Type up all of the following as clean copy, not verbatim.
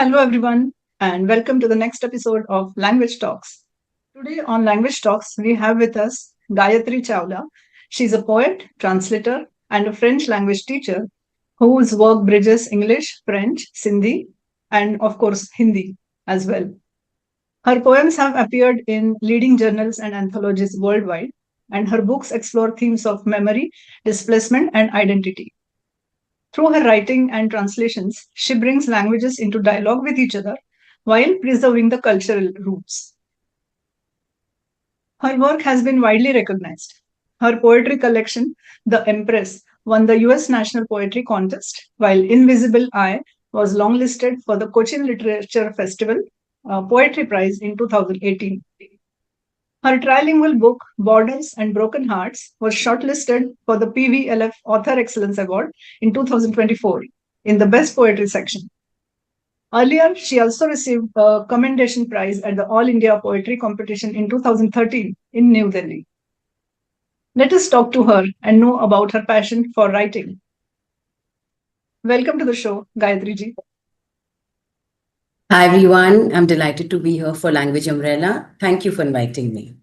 Hello, everyone, and welcome to the next episode of Language Talks. Today on Language Talks, we have with us Gayatri Chawla. She's a poet, translator, and a French language teacher whose work bridges English, French, Sindhi, and of course, Hindi as well. Her poems have appeared in leading journals and anthologies worldwide, and her books explore themes of memory, displacement, and identity. Through her writing and translations, she brings languages into dialogue with each other while preserving the cultural roots. Her work has been widely recognized. Her poetry collection, The Empress, won the US National Poetry Contest, while Invisible Eye was longlisted for the Cochin Literature Festival Poetry Prize in 2018. Her trilingual book, Borders and Broken Hearts, was shortlisted for the PVLF Author Excellence Award in 2024 in the Best Poetry section. Earlier, she also received a commendation prize at the All India Poetry Competition in 2013 in New Delhi. Let us talk to her and know about her passion for writing. Welcome to the show, Gayatri ji. Hi everyone, I'm delighted to be here for Language Umbrella. Thank you for inviting me.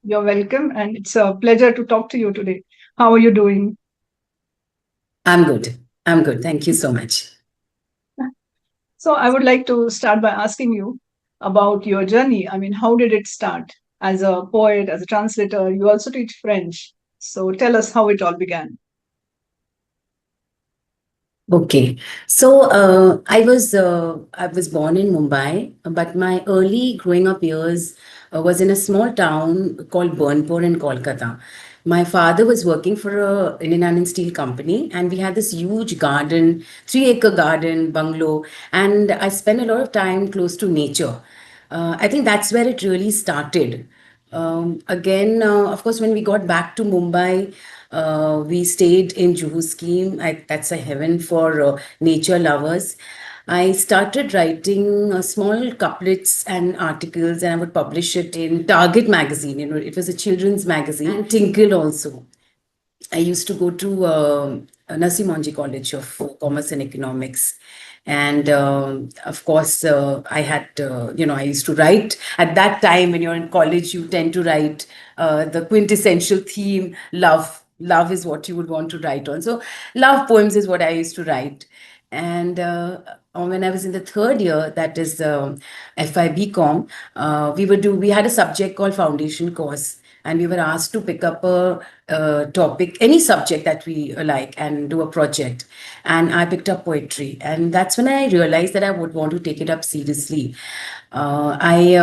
You're welcome, and it's a pleasure to talk to you today. How are you doing? I'm good. Thank you so much. So, I would like to start by asking you about your journey. I mean, how did it start? As a poet, as a translator, you also teach French. So, tell us how it all began. Okay, so I was born in Mumbai, but my early growing up years was in a small town called Burnpur in Kolkata. My father was working for a Indian Iron and Steel company, and we had this huge garden, 3-acre garden bungalow, and I spent a lot of time close to nature. I think that's where it really started. Of course, when we got back to Mumbai, we stayed in Juhu scheme. That's a heaven for nature lovers. I started writing small couplets and articles, and I would publish it in Target magazine. You know, it was a children's magazine, and Tinkle also. I used to go to Nasi Monji College of Commerce and Economics. And of course, I had, I used to write at that time. When you're in college, you tend to write the quintessential theme, love. Love is what you would want to write on. So, love poems is what I used to write. And when I was in the third year, that is FIBCom, we had a subject called Foundation Course, and we were asked to pick up a topic, any subject that we like, and do a project. And I picked up poetry, and that's when I realized that I would want to take it up seriously. I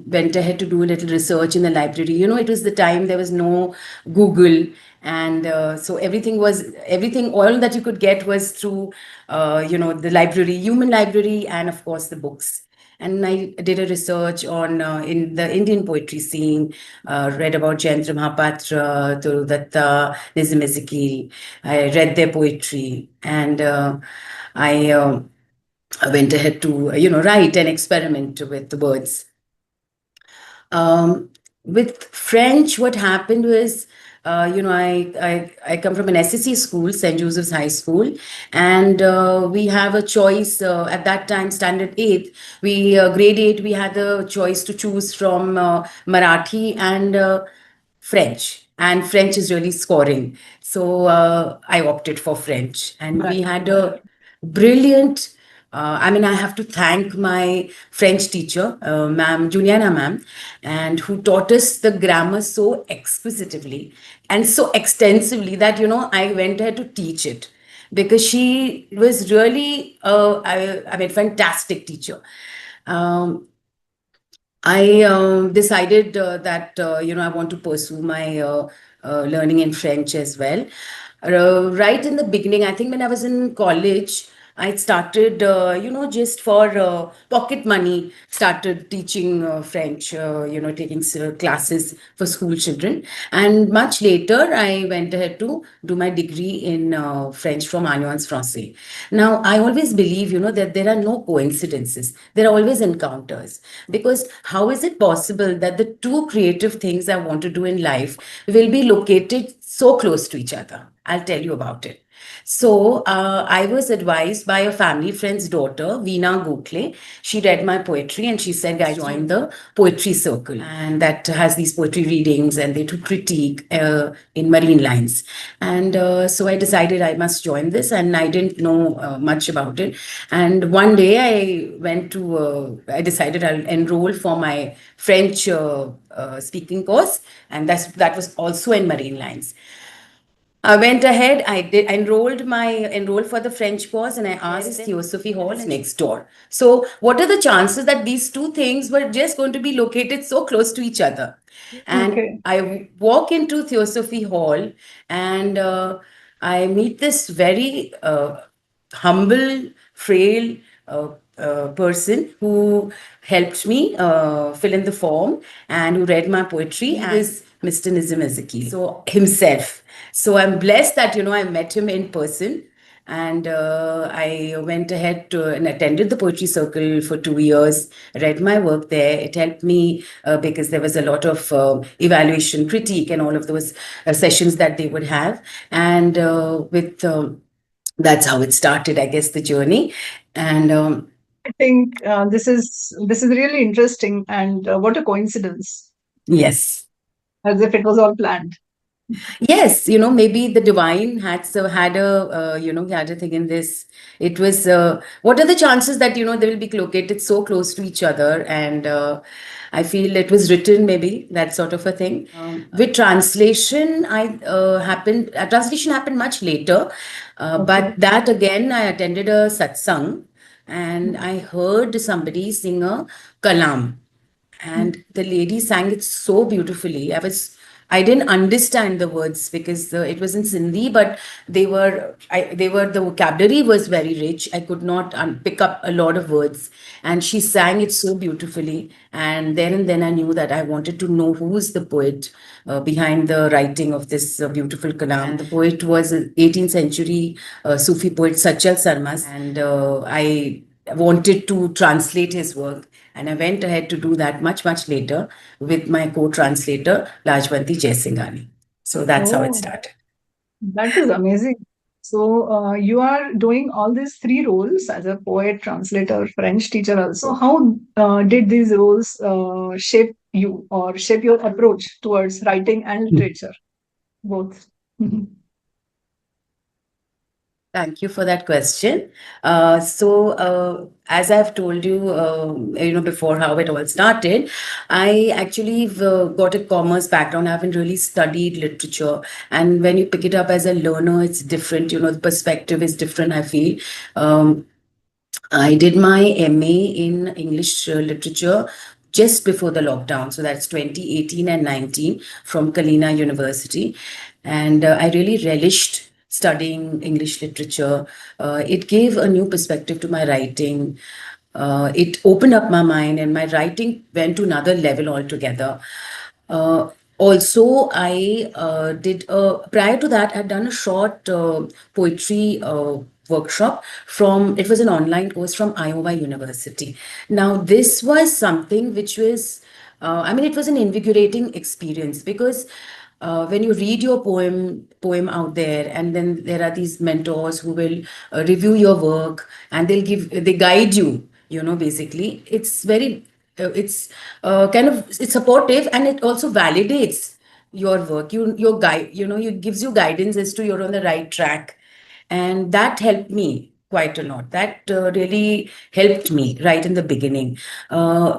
went ahead to do a little research in the library. You know, it was the time there was no Google, and so everything, all that you could get was through, the library, human library, and of course the books. And I did a research on in the Indian poetry scene, read about Jayendra Mahapatra, Turu Datta, Nizam Ezekiel. I read their poetry, and I went ahead to, write and experiment with the words. With French, what happened was, I come from an SSC school, St. Joseph's High School, and we have a choice at that time, standard 8th, grade 8, we had the choice to choose from Marathi and French. And French is really scoring. So I opted for French. And we had a brilliant, I have to thank my French teacher, ma'am, Juliana ma'am, and who taught us the grammar so exquisitely and so extensively that, I went ahead to teach it, because she was really, fantastic teacher. I decided that, I want to pursue my learning in French as well. Right in the beginning, I think when I was in college, I started, just for pocket money, started teaching French, taking classes for school children. And much later, I went ahead to do my degree in French from Alliance Française. Now, I always believe, that there are no coincidences. There are always encounters. Because how is it possible that the two creative things I want to do in life will be located so close to each other. I'll tell you about it. So I was advised by a family friend's daughter, Veena Gokhale. She read my poetry and she said, I joined the poetry circle, and that has these poetry readings and they do critique in marine lines. And so I decided I must join this, and I didn't know much about it. And one day I decided I'll enroll for my French speaking course, and that was also in marine lines. I went ahead. I enrolled for the French course, and I asked Theosophy Hall is next door. So, what are the chances that these two things were just going to be located so close to each other? And Okay. I walk into Theosophy Hall, and I meet this very humble, frail person who helped me fill in the form and who read my poetry. He was Mr. Nizam Ezekiel, so himself. So I'm blessed that I met him in person, and I went ahead and attended the poetry circle for 2 years. Read my work there. It helped me because there was a lot of evaluation, critique, and all of those sessions that they would have, and with that's how it started, I guess, the journey. And I think this is really interesting, and what a coincidence, yes. as if it was all planned. Yes, maybe the divine had a had a thing in this. It was what are the chances that they will be located so close to each other, and I feel it was written, maybe that sort of a thing. With translation, I happened. Translation happened much later, Okay. but that again, I attended a satsang, and I heard somebody sing a kalam, and the lady sang it so beautifully. I didn't understand the words because it was in Sindhi, but the vocabulary was very rich. I could not pick up a lot of words, and she sang it so beautifully. And then I knew that I wanted to know who is the poet behind the writing of this beautiful kalam. And the poet was an 18th century Sufi poet Sachal Sarmas, and I wanted to translate his work. And I went ahead to do that much later with my co-translator, Lajwanti Jaisinghani. So that's how it Oh, started. that is amazing. So you are doing all these three roles as a poet, translator, French teacher also. So how did these roles shape you or shape your approach towards writing and literature, both? Thank you for that question. As I've told you, before how it all started, I actually got a commerce background. I haven't really studied literature, and when you pick it up as a learner, it's different. The perspective is different. I feel. Um, I did my MA in English literature just before the lockdown. So that's 2018 and 19 from Kalina University. And I really relished studying English literature. It gave a new perspective to my writing. It opened up my mind, and my writing went to another level altogether. Uh, Also, I did prior to that, I'd done a short poetry workshop it was an online course from Iowa University. Now, this was something which was, it was an invigorating experience because when you read your poem out there, and then there are these mentors who will review your work, and they guide you, basically it's kind of it's supportive, and it also validates your work. Your guide, it gives you guidance as to you're on the right track, and that helped me quite a lot. That really helped me right in the beginning.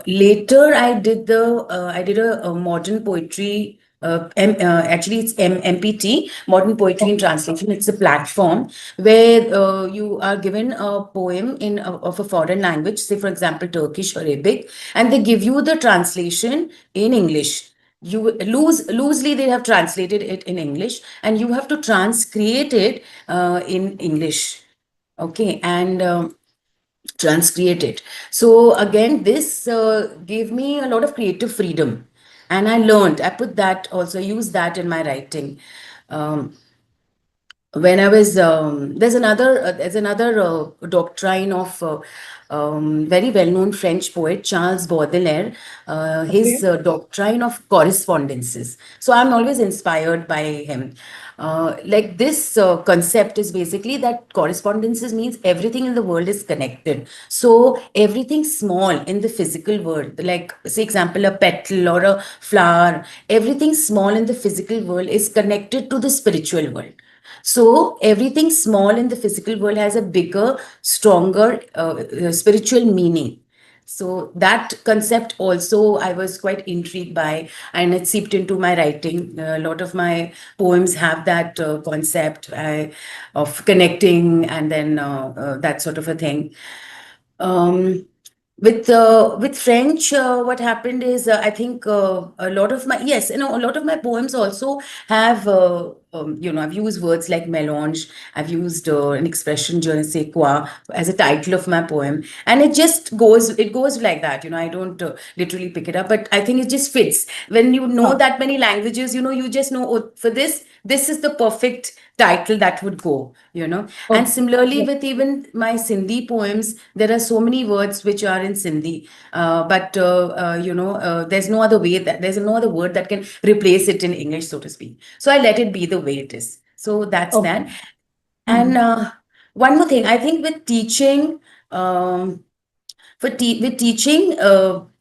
Later, I did a modern poetry. Actually, it's MPT, Modern Poetry in Translation. It's a platform where you are given a poem of a foreign language, say for example Turkish or Arabic, and they give you the translation in English. Loosely they have translated it in English, and you have to transcreate it in English. Okay, and transcreate it. So again, this gave me a lot of creative freedom, and I put that also, use that in my writing. Um, when I was there's another doctrine of very well-known French poet Charles Baudelaire, his Okay. doctrine of correspondences. So I'm always inspired by him. Like this concept is basically that correspondences means everything in the world is connected. So everything small in the physical world, like say example a petal or a flower, everything small in the physical world is connected to the spiritual world. So everything small in the physical world has a bigger, stronger spiritual meaning. So that concept also I was quite intrigued by, and it seeped into my writing. A lot of my poems have that concept of connecting, and then that sort of a thing. Um, with French, what happened is I think a lot of my yes, a lot of my poems also have I've used words like mélange. I've used an expression je ne sais quoi as a title of my poem, and it goes like that. I don't literally pick it up, but I think it just fits when you know Oh, that many languages. You just know, oh, for this is the perfect title that would go. And oh, similarly yeah. with even my Sindhi poems, there are so many words which are in Sindhi, but there's no other way that there's no other word that can replace it in English, so to speak. So I let it be the way it is. So that's Okay. that. And Mhm. one more thing, I think with teaching, um, with teaching,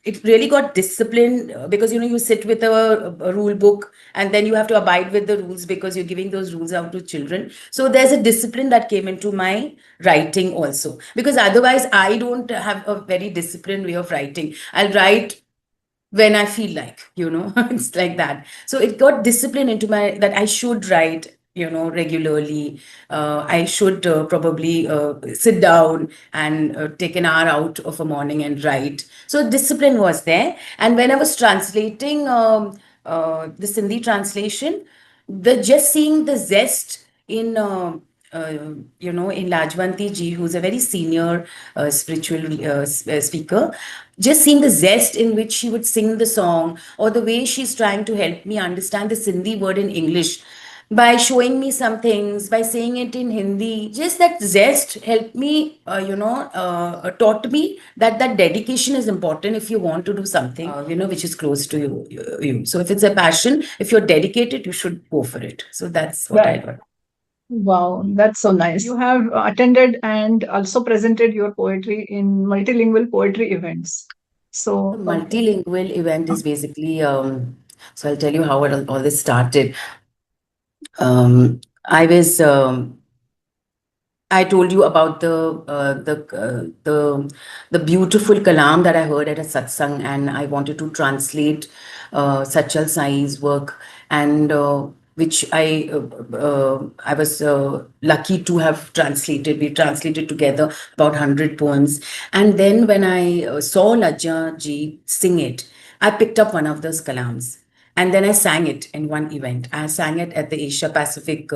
it really got discipline because you sit with a rule book and then you have to abide with the rules because you're giving those rules out to children. So there's a discipline that came into my writing also, because otherwise I don't have a very disciplined way of writing. I'll write when I feel like, it's like that. So it got discipline into my that I should write, regularly. I should probably sit down and take an hour out of a morning and write. So discipline was there. And when I was translating the Sindhi translation, the just seeing the zest in uh, in Lajwanti ji, who's a very senior spiritual speaker, just seeing the zest in which she would sing the song, or the way she's trying to help me understand the Sindhi word in English by showing me some things, by saying it in Hindi. Just that zest helped me, taught me that dedication is important if you want to do something, which is close to you. So if it's a passion, if you're dedicated, you should go for it. So that's what I Right. learned. Wow, that's so nice. You have attended and also presented your poetry in multilingual poetry events. The So, multilingual event is basically, so I'll tell you how all this started. I was I told you about the beautiful kalam that I heard at a satsang, and I wanted to translate Sachal Sai's work, and which I was lucky to have translated. We translated together about 100 poems, and then when I saw Lajja ji sing it, I picked up one of those kalams. And then I sang it in one event. I sang it at the Asia Pacific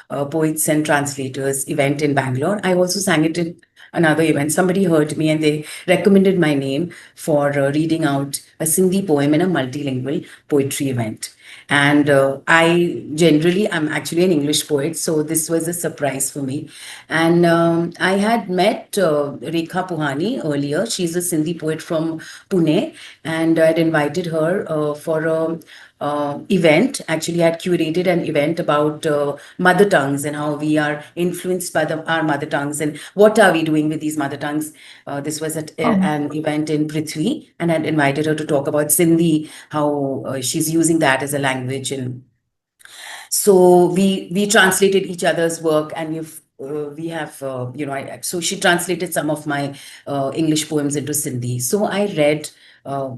Poets and Translators event in Bangalore. I also sang it in another event. Somebody heard me and they recommended my name for reading out a Sindhi poem in a multilingual poetry event. And I'm actually an English poet, so this was a surprise for me. And I had met Rekha Puhani earlier. She's a Sindhi poet from Pune, and I'd invited her for a event. Actually, I had curated an event about mother tongues and how we are influenced by our mother tongues and what are we doing with these mother tongues. This was at um, an event in Prithvi, and I'd invited her to talk about Sindhi, how she's using that as a language, and so we translated each other's work, and we have so she translated some of my English poems into Sindhi. So I read uh,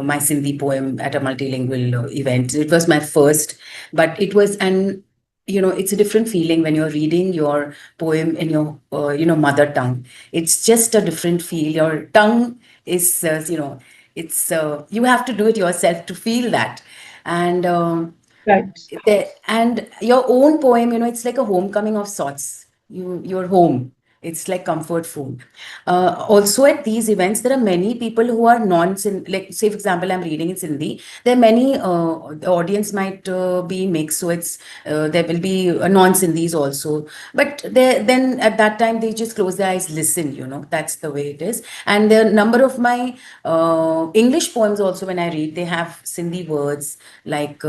my Sindhi poem at a multilingual event. It was my first, but it was an it's a different feeling when you're reading your poem in your mother tongue. It's just a different feel. Your tongue is it's you have to do it yourself to feel that. And right. and your own poem, it's like a homecoming of sorts. You're home. It's like comfort food. Also, at these events, there are many people who are like, say, for example, I'm reading in Sindhi. There are many, the audience might be mixed, so there will be non-Sindhis also. But then at that time, they just close their eyes, listen, that's the way it is. And the number of my English poems also, when I read, they have Sindhi words like,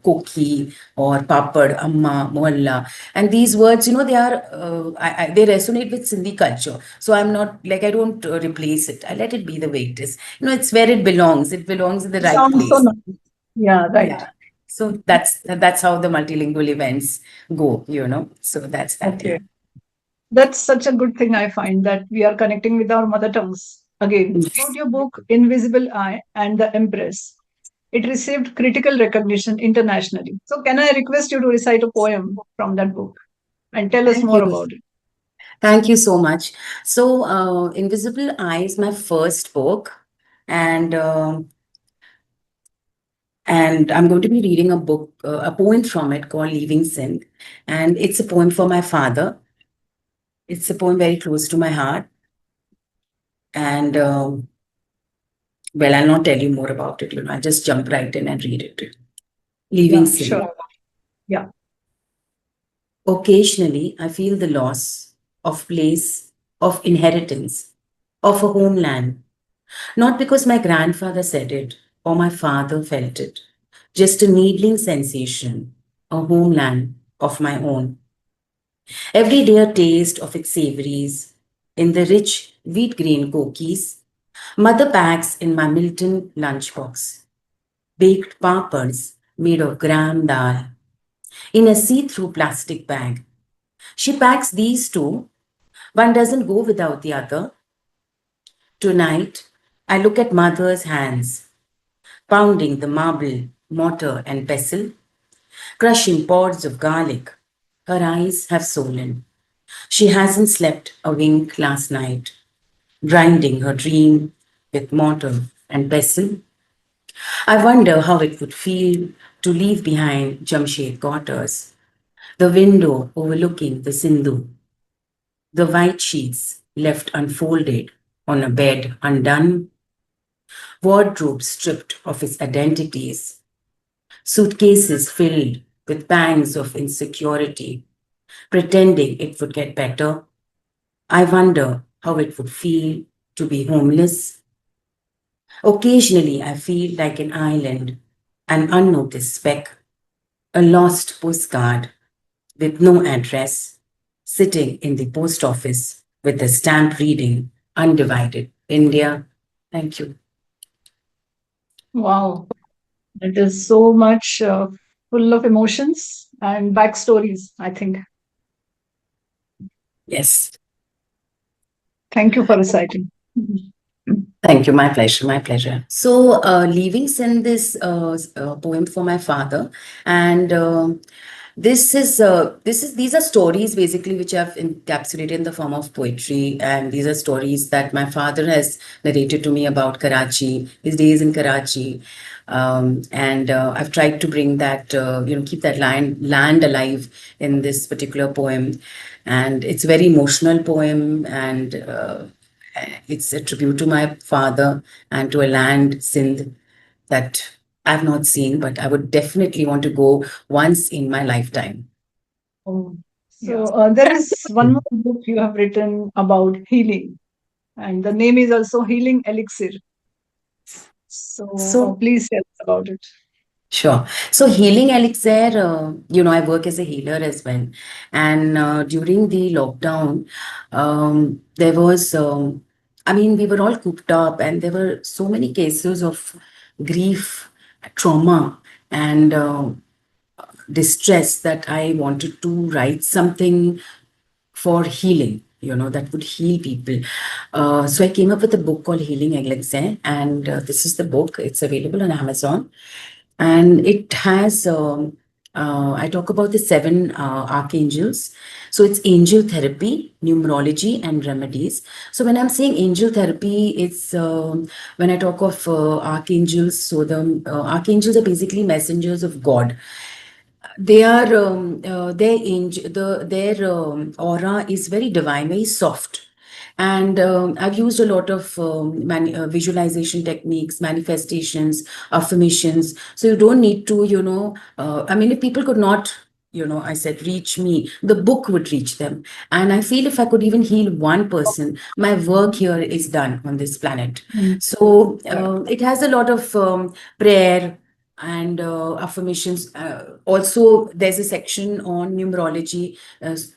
koki or papad, amma, mohalla. And these words, they are, they resonate with Sindhi culture. So I'm not like, I don't replace it. I let it be the way it is. It's where it belongs. It belongs in the It right sounds so place. nice. Yeah, right. Yeah. So that's how the multilingual events go, So that's that, yeah. Okay. That's such a good thing I find that we are connecting with our mother tongues. Again, about Yes. your book, Invisible Eye and the Empress, it received critical recognition internationally. So, can I request you to recite a poem from that book and tell us Thank more you. about it? Thank you so much. So, Invisible Eye is my first book, and I'm going to be reading a book, a poem from it called Leaving Sin, and it's a poem for my father. It's a poem very close to my heart, and well, I'll not tell you more about it. I'll just jump right in and read it. Leaving Yeah, Sin. sure. Yeah. Occasionally, I feel the loss of place, of inheritance, of a homeland. Not because my grandfather said it or my father felt it, just a needling sensation, a homeland of my own. Every day a taste of its savories in the rich wheat grain cookies, mother packs in my Milton lunchbox, baked papads made of gram dal in a see-through plastic bag. She packs these two. One doesn't go without the other. Tonight, I look at mother's hands, pounding the marble, mortar, and pestle, crushing pods of garlic. Her eyes have swollen. She hasn't slept a wink last night, grinding her dream with mortar and pestle. I wonder how it would feel to leave behind Jamshed quarters, the window overlooking the Sindhu, the white sheets left unfolded on a bed undone, wardrobe stripped of its identities, suitcases filled with pangs of insecurity, pretending it would get better. I wonder how it would feel to be homeless. Occasionally, I feel like an island, an unnoticed speck, a lost postcard with no address, sitting in the post office with a stamp reading Undivided India. Thank you. Wow. It is so much full of emotions and backstories, I think. Yes. Thank you for reciting. Mhm. Thank you. My pleasure. My pleasure. So, leaving send this poem for my father, and these are stories basically which I've encapsulated in the form of poetry, and these are stories that my father has narrated to me about Karachi, his days in Karachi, and I've tried to bring that keep that land alive in this particular poem, and it's a very emotional poem, and it's a tribute to my father and to a land, Sindh, that I've not seen, but I would definitely want to go once in my lifetime. Oh, so there is one more book you have written about healing, and the name is also Healing Elixir. So So, please tell us about it. sure. So, healing elixir, I work as a healer as well. And during the lockdown, there was, we were all cooped up, and there were so many cases of grief, trauma, and distress that I wanted to write something for healing, that would heal people. So I came up with a book called Healing Elixir, and this is the book. It's available on Amazon, and it has. I talk about the seven archangels. So it's angel therapy, numerology, and remedies. So when I'm saying angel therapy, it's when I talk of archangels. So the archangels are basically messengers of God, they are their aura is very divine, very soft. And I've used a lot of visualization techniques, manifestations, affirmations. So you don't need to, I mean, if people could not, I said, reach me, the book would reach them. And I feel if I could even heal one person, my work here is done on this planet. Mm. So Correct. it has a lot of prayer and affirmations. Also, there's a section on numerology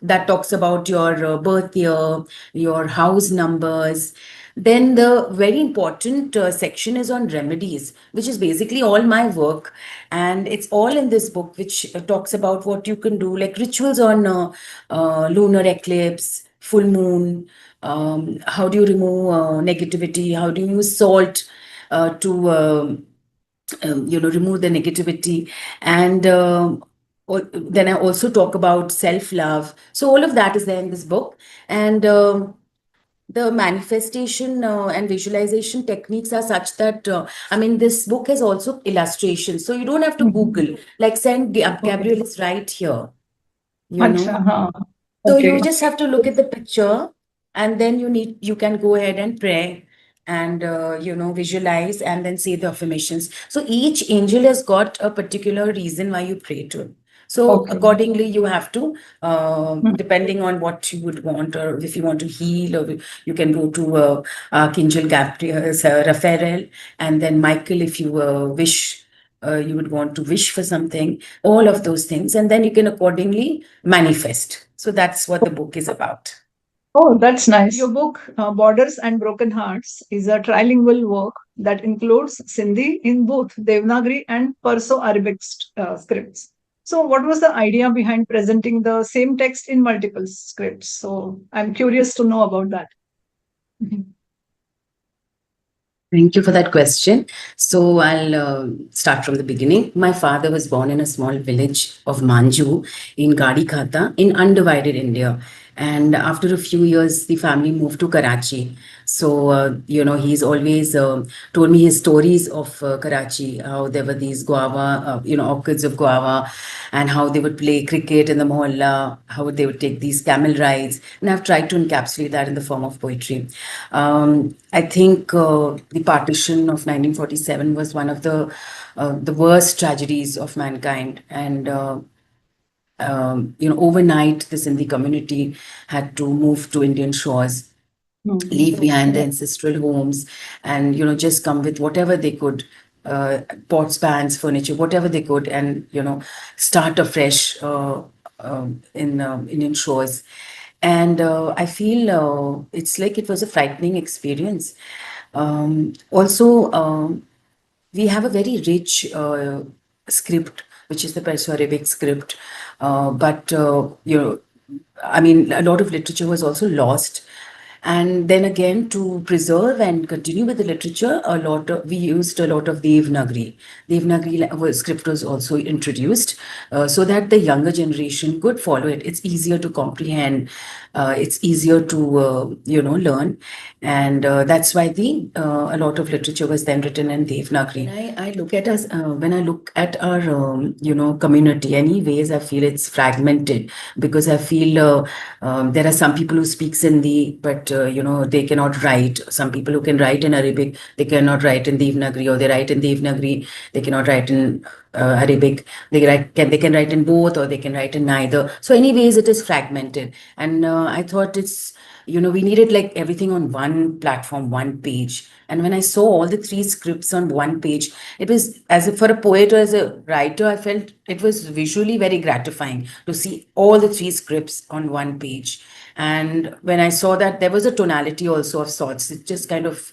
that talks about your birth year, your house numbers. Then the very important section is on remedies, which is basically all my work. And it's all in this book, which talks about what you can do, like rituals on lunar eclipse, full moon. How do you remove negativity? How do you use salt to remove the negativity? And then I also talk about self-love. So all of that is there in this book. And the manifestation and visualization techniques are such that I mean, this book has also illustrations, so you don't have to Mhm. Google. Like, send Okay. Gabriel is right here, you Acha, know हाँ. so you Okay. just have to look at the picture, and then you can go ahead and pray and visualize and then say the affirmations. So each angel has got a particular reason why you pray to him. So Okay. accordingly, you have to, Mm. depending on what you would want, or if you want to heal, or you can go to Archangel Gabriel, Raphael, and then Michael if you wish. You would want to wish for something, all of those things, and then you can accordingly manifest. So that's what the book is about. Oh, that's nice. Your book, Borders and Broken Hearts, is a trilingual work that includes Sindhi in both Devanagari and Perso Arabic scripts. So, what was the idea behind presenting the same text in multiple scripts? So, I'm curious to know about that. Mhm. Thank you for that question. So I'll start from the beginning. My father was born in a small village of Manju in Gadi Khata in undivided India. And after a few years, the family moved to Karachi. So, he's always told me his stories of Karachi, how there were these guava, orchids of guava, and how they would play cricket in the mohalla, how they would take these camel rides. And I've tried to encapsulate that in the form of poetry. I think the partition of 1947 was one of the worst tragedies of mankind. And overnight, the Sindhi community had to move to Indian shores, leave behind their ancestral homes, and just come with whatever they could, pots, pans, furniture, whatever they could, and start afresh in Indian shores. And I feel it's like it was a frightening experience. Also, we have a very rich script, which is the Perso-Arabic script. But, I mean, a lot of literature was also lost. And then again, to preserve and continue with the literature, we used a lot of Devanagari. Script was also introduced so that the younger generation could follow it. It's easier to comprehend. It's easier to learn, and that's why the a lot of literature was then written in Devanagari. I look at us when I look at our community. Anyways, I feel it's fragmented because I feel there are some people who speak Sindhi, but they cannot write. Some people who can write in Arabic, they cannot write in Devanagari, or they write in Devanagari, they cannot write in Arabic. They can write in both, or they can write in neither. So, anyways, it is fragmented, and I thought it's we needed like everything on one platform, one page. And when I saw all the three scripts on one page, it was as if for a poet or as a writer, I felt it was visually very gratifying to see all the three scripts on one page. And when I saw that, there was a tonality also of sorts. It just kind of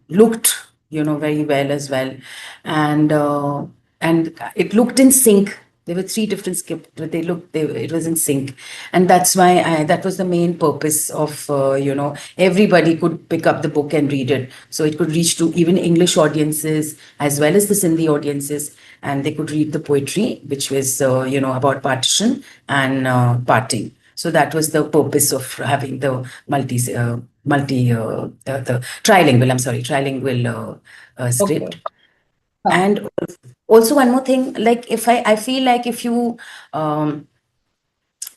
looked, very well as well. And it looked in sync. There were three different scripts, but it was in sync. And that's why that was the main purpose of, everybody could pick up the book and read it. So it could reach to even English audiences as well as the Sindhi audiences. And they could read the poetry, which was, about partition and parting. So that was the purpose of having the the trilingual, I'm sorry, trilingual Okay. script. And also one more thing, like if I feel like if you um,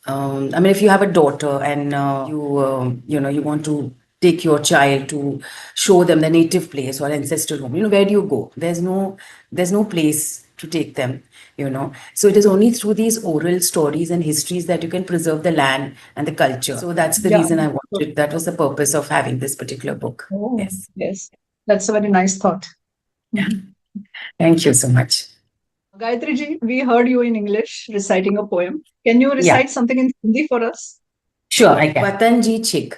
I mean, if you have a daughter and you want to take your child to show them the native place or ancestral home, where do you go? There's no place to take them, So it is only through these oral stories and histories that you can preserve the land and the culture. So that's the Yeah. reason I wanted. That was the purpose of having this particular book. Oh, Yes. yes. That's a very nice thought. Mhm. Thank you so much. Gayatri ji, we heard you in English reciting a poem. Can you Yeah, recite something in Hindi for us? sure, I can. वतन जी छिक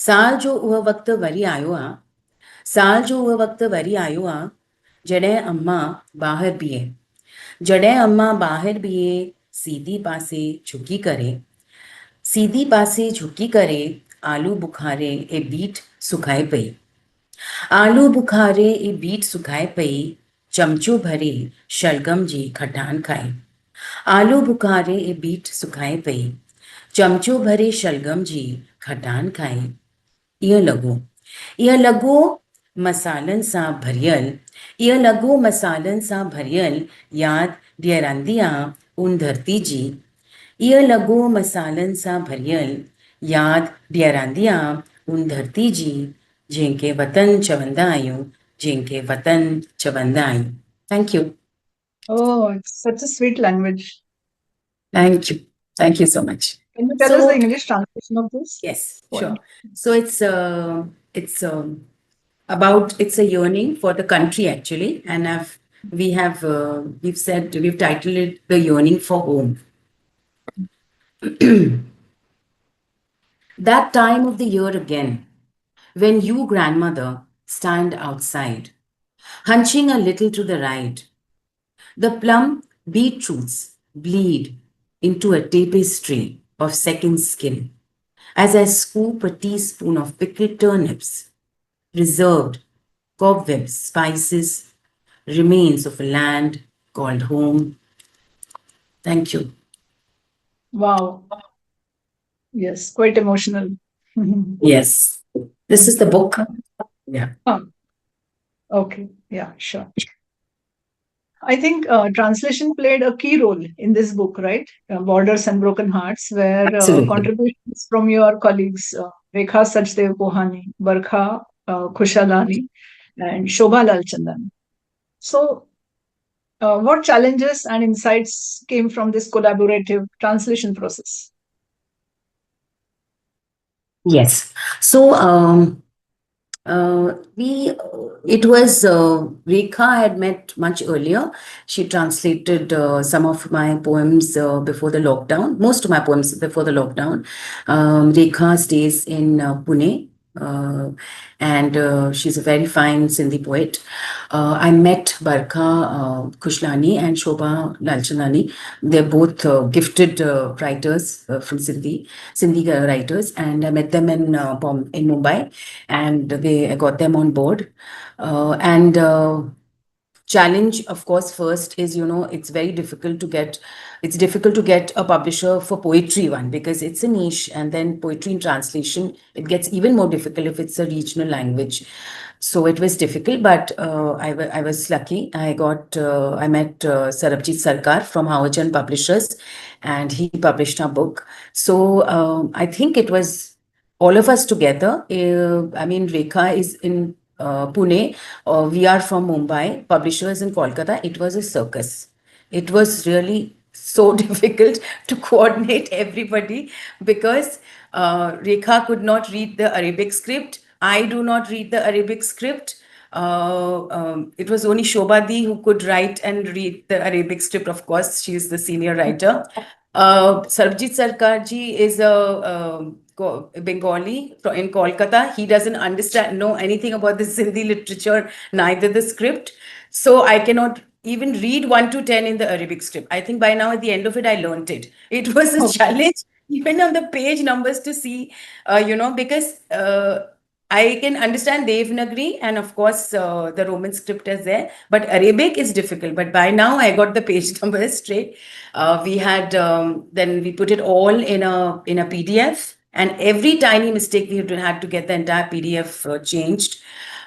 साल जो उह वक्त worry आयो आ साल जो उह वक्त worry आयो आ जॾहिं अम्मा ॿाहिरि बीहे जॾहिं अम्मा ॿाहिरि बीहे सीधी पासे झुकी करे सीधी पासे झुकी करे आलू बुखारे ऐं बीट सुकाए पई आलू बुखारे ऐं बीट सुकाए पई चमचो भरे शलगम जी खटाण खाई आलू बुखारे ऐं बीट सुकाए पई चमचो भरे शलगम जी खटाण खाई ईअं लॻो ईअं लॻो मसालनि सां भरियल ईअं लॻो मसालनि सां भरियल यादि ॾियारंदी आहे उन धरती जी ईअं लॻो मसालनि सां भरियल यादि ॾियारंदी आहे उन धरती जी जंहिंखे वतन चवंदा आहियूं जंहिंखे वतन चवंदा आहियूं thank you Oh, it's such a sweet language. Thank you so much Can you tell us the so English translation of this yes poem? sure so it's a yearning for the country actually and we've titled it the yearning for home. That time of the year again when you grandmother stand outside hunching a little to the right the plum beetroots bleed into a tapestry of second skin as I scoop a teaspoon of pickled turnips reserved cobwebs, spices, remains of a land called home. Thank you. Wow. Yes, quite emotional. Yes. This is the book. Yeah. Okay. Yeah, sure. I think translation played a key role in this book, right? Borders and Broken Hearts, where Absolutely. contributions from your colleagues, Rekha Sachdev Kohani, Barkha Khushalani, and Shobha Lalchandan. So, what challenges and insights came from this collaborative translation process? Yes. So it was Rekha I had met much earlier. She translated some of my poems before the lockdown, most of my poems before the lockdown. Rekha stays in Pune. And she's a very fine Sindhi poet. I met Barkha Kushlani and Shobha Lalchandani. They're both gifted writers from Sindhi writers, and I met them in Mumbai, and I got them on board. And challenge, of course, first is it's difficult to get a publisher for poetry one because it's a niche, and then poetry in translation it gets even more difficult if it's a regional language. So it was difficult, but I was lucky. I met Sarabjit Sarkar from Hawajan Publishers, and he published our book. So I think it was all of us together. I mean, Rekha is in Pune. We are from Mumbai, publishers in Kolkata. It was a circus. It was really so difficult to coordinate everybody because Rekha could not read the Arabic script. I do not read the Arabic script. It was only Shobadi who could write and read the Arabic script. Of course, she is the senior writer. Sarabjit Sarkarji is a Bengali in Kolkata. He doesn't know anything about the Sindhi literature, neither the script. So I cannot even read 1 to 10 in the Arabic script. I think by now at the end of it, I learned it. It was a challenge, even on the page numbers to see, because I can understand Devanagari and of course the Roman script is there, but Arabic is difficult. But by now I got the page numbers straight. We had then we put it all in a PDF, and every tiny mistake we had to get the entire PDF changed.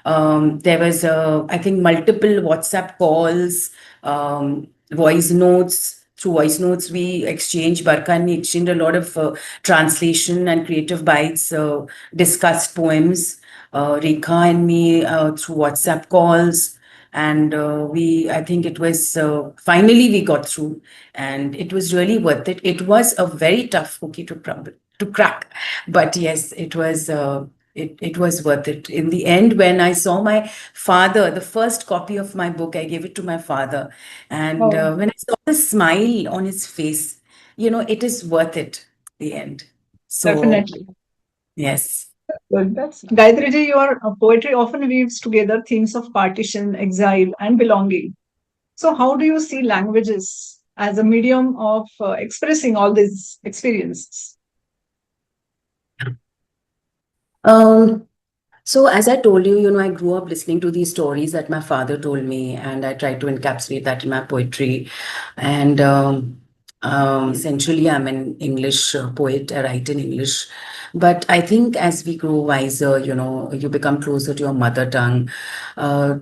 There was, I think, multiple WhatsApp calls, voice notes. Through voice notes, we exchanged, Barka and me exchanged a lot of translation and creative bites, discussed poems. Rekha and me through WhatsApp calls. And I think it was, finally we got through, and it was really worth it. It was a very tough cookie to crack, but yes, it was worth it. In the end, when I saw my father, the first copy of my book, I gave it to my father. And Oh, when I saw the smile on his face, it is worth it, the end. So, definitely. yes. Good. That's Gayatri ji, your poetry often weaves together themes of partition, exile, and belonging. So, how do you see languages as a medium of expressing all these experiences? Um, So, as I told you, I grew up listening to these stories that my father told me, and I tried to encapsulate that in my poetry. And essentially, I'm an English poet. I write in English. But I think as we grow wiser, you become closer to your mother tongue.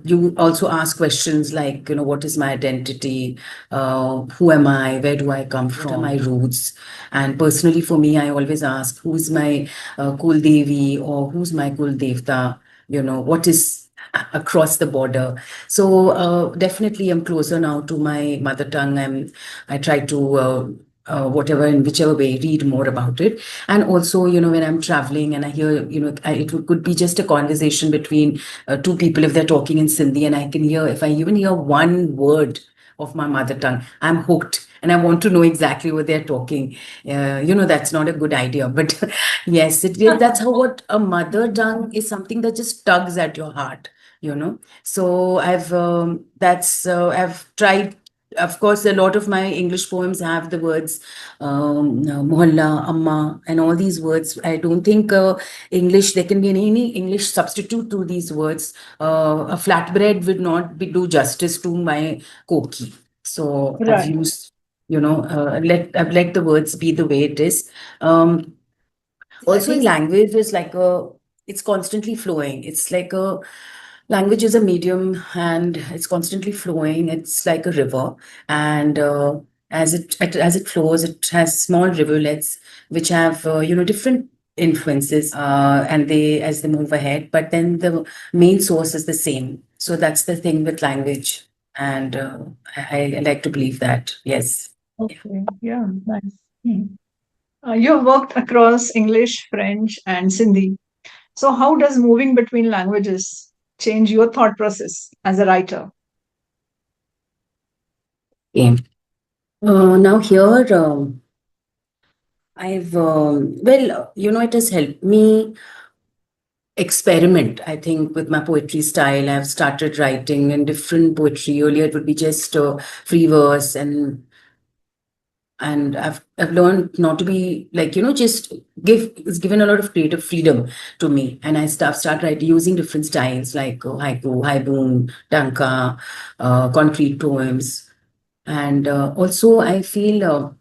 You also ask questions like, what is my identity? Who am I? Where do I come from? What are my roots? And personally, for me, I always ask, who's my Kul Devi, or who's my Kul Devta? What is across the border? So definitely I'm closer now to my mother tongue. I try to whatever, in whichever way, read more about it. And also, when I'm traveling and I hear, it could be just a conversation between two people if they're talking in Sindhi, and I can hear, if I even hear one word of my mother tongue, I'm hooked and I want to know exactly what they're talking. That's not a good idea, but yes, that's how, what a mother tongue is, something that just tugs at your heart. So I've tried. Of course, a lot of my English poems have the words mohalla, amma, and all these words. I don't think English, there can be any English substitute to these words. A flatbread would not do justice to my koki. So I've Right. used, I've let the words be the way it is. Um, Also, in language is like it's constantly flowing. It's like a language is a medium, and it's constantly flowing. It's like a river, and as it flows, it has small rivulets which have different influences, and they as they move ahead. But then the main source is the same. So that's the thing with language, and I like to believe that. Yes. Okay. Yeah. Nice. Hmm. You have worked across English, French, and Sindhi. So, how does moving between languages change your thought process as a writer? Okay. Now here. It has helped me experiment, I think, with my poetry style. I've started writing in different poetry. Earlier, it would be just free verse, and I've learned not to be like, just it's given a lot of creative freedom to me. And I start writing using different styles like haiku, haibun, tanka, concrete poems. And also, I feel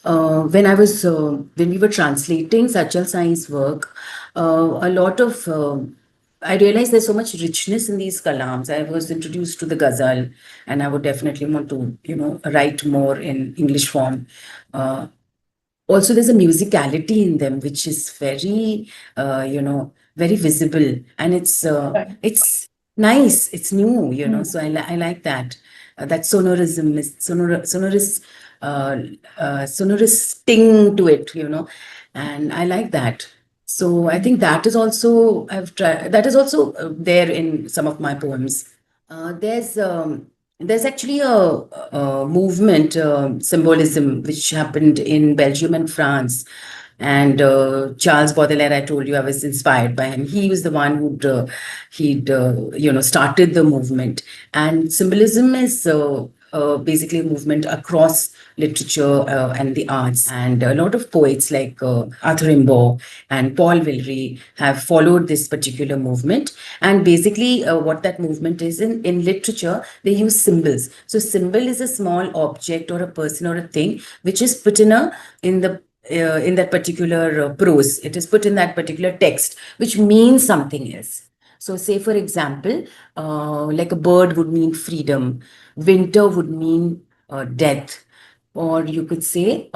when we were translating Sajjal Sai's work, a lot of I realized there's so much richness in these kalams. I was introduced to the ghazal, and I would definitely want to, write more in English form. Uh, Also, there's a musicality in them which is very visible, and Right. it's nice, it's new, Hmm. so I like that. That sonorism is uh, sonorous sting to it, and I like that. So I think that is also, that is also there in some of my poems. uh, there's um, there's actually a movement, symbolism, which happened in Belgium and France. And Charles Baudelaire, I told you I was inspired by him. He was the one he'd started the movement. And symbolism is basically a movement across literature and the arts. And a lot of poets like Arthur Rimbaud and Paul Villery have followed this particular movement. And basically, what that movement is, in literature, they use symbols. So, symbol is a small object or a person or a thing which is put in that particular prose. It is put in that particular text, which means something else. So, say for example, like a bird would mean freedom, winter would mean death, or you could say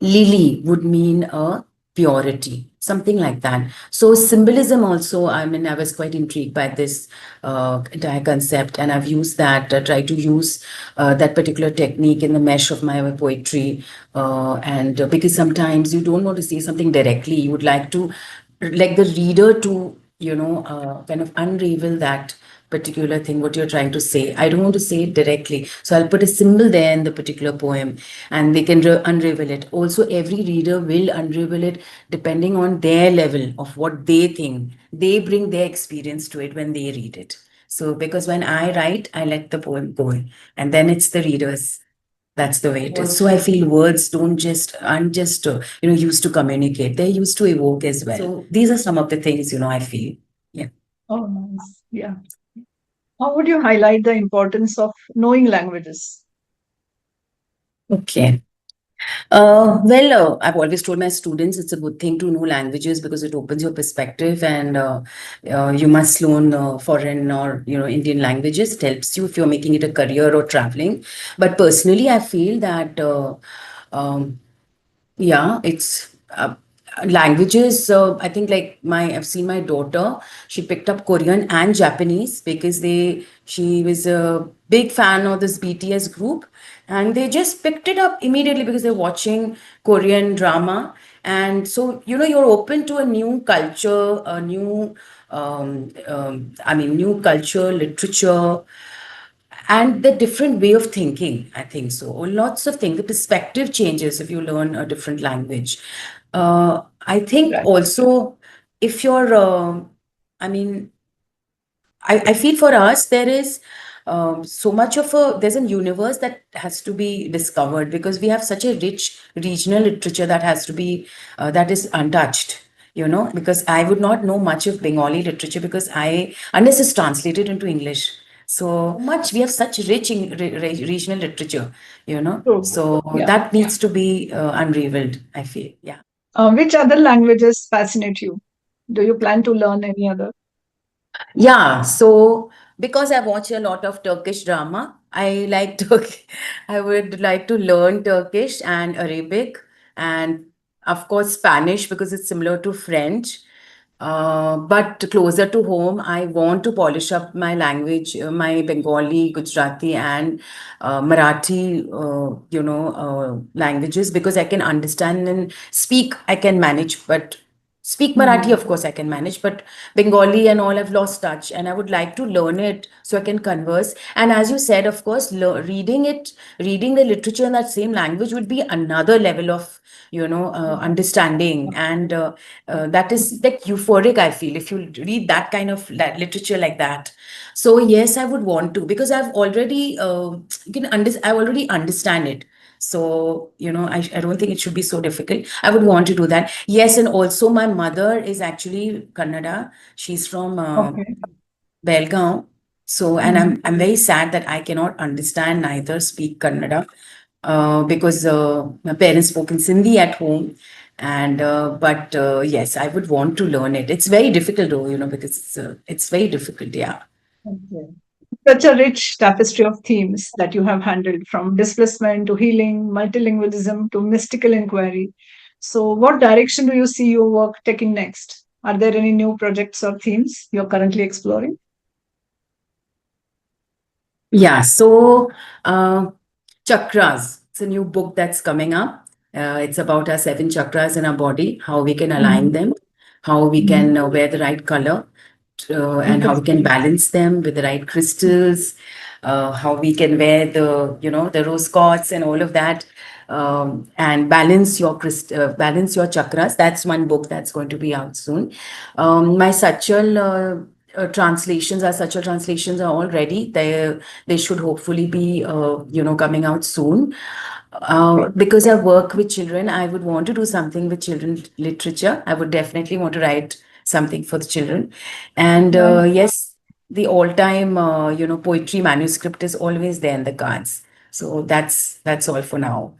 lily would mean a purity, something like that. So symbolism also, I mean, I was quite intrigued by this entire concept, and I've used that, try to use that particular technique in the mesh of my poetry. And because sometimes you don't want to say something directly, you would like the reader to, kind of unravel that particular thing, what you're trying to say. I don't want to say it directly. So I'll put a symbol there in the particular poem and they can unravel it. Also, every reader will unravel it depending on their level of what they think. They bring their experience to it when they read it. So, because when I write, I let the poem go, and then it's the readers. That's the way it is. So I feel words don't just aren't just used to communicate. They're used to evoke as well. So these are some of the things I feel. Yeah. Oh, nice. Yeah. How would you highlight the importance of knowing languages? Okay. I've always told my students it's a good thing to know languages because it opens your perspective, and you must learn foreign or Indian languages. It helps you if you're making it a career or traveling. But personally, I feel that um, yeah, it's languages. I think like I've seen my daughter. She picked up Korean and Japanese because she was a big fan of this BTS group, and they just picked it up immediately because they're watching Korean drama. And so you're open to a new culture, a new new culture, literature, and the different way of thinking. I think so, lots of things, the perspective changes if you learn a different language. I think Right. also, if you're I mean I feel for us there is so much of there's a universe that has to be discovered because we have such a rich regional literature that has to be that is untouched. Because I would not know much of Bengali literature because unless it's translated into English. So much we have such rich regional literature. True. So Yeah. that needs to be unraveled. I feel, yeah. Which other languages fascinate you? Do you plan to learn any other? Yeah, so because I watch a lot of Turkish drama, I like Turkey. I would like to learn Turkish and Arabic, and of course Spanish because it's similar to French. But closer to home, I want to polish up my language, my Bengali, Gujarati, and Marathi, languages because I can understand and speak. I can manage, but speak Marathi, of course, I can manage. But Bengali and all, I've lost touch, and I would like to learn it so I can converse. And as you said, of course, reading the literature in that same language would be another level of understanding, and that is like euphoric. I feel if you read that kind of literature like that. So yes, I would want to because I've already I already understand it. So, I don't think it should be so difficult. I would want to do that. Yes, and also my mother is actually Kannada. She's from Okay. Belgaum. So, and Mhm. I'm very sad that I cannot understand neither speak Kannada because my parents spoke in Sindhi at home. And but yes, I would want to learn it. It's very difficult though, because it's very difficult. Yeah. Okay. Such a rich tapestry of themes that you have handled from displacement to healing, multilingualism to mystical inquiry. So, what direction do you see your work taking next? Are there any new projects or themes you're currently exploring? Yeah, so chakras. It's a new book that's coming up. It's about our seven chakras in our body, how we can align Mhm. them, how we can Mhm. wear the right color, and how we can Interesting. balance them with the right crystals, how we can wear the rose quartz and all of that, and balance your chakras. That's one book that's going to be out soon. My Sachal translations are all ready. They should hopefully be coming out soon. Because I work with children, I would want to do something with children literature. I would definitely want to write something for the children. And Nice. yes, the all-time poetry manuscript is always there in the cards. So that's all for now.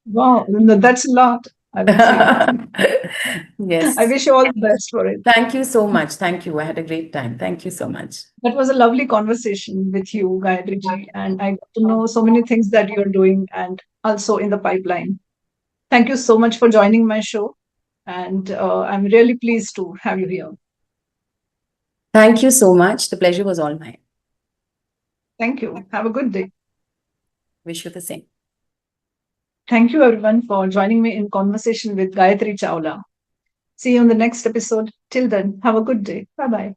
Wow, that's a lot. I would say. I Yes. wish you all the best for it. Thank you so much. Thank you. I had a great time. Thank you so much. That was a lovely conversation with you, Gayatri ji, and I got to know so many things that you're doing and also in the pipeline. Thank you so much for joining my show, and I'm really pleased to have you here. Thank you so much. The pleasure was all mine. Thank you. Have a good day. Wish you the same. Thank you, everyone, for joining me in conversation with Gayatri Chawla. See you on the next episode. Till then, have a good day. Bye bye.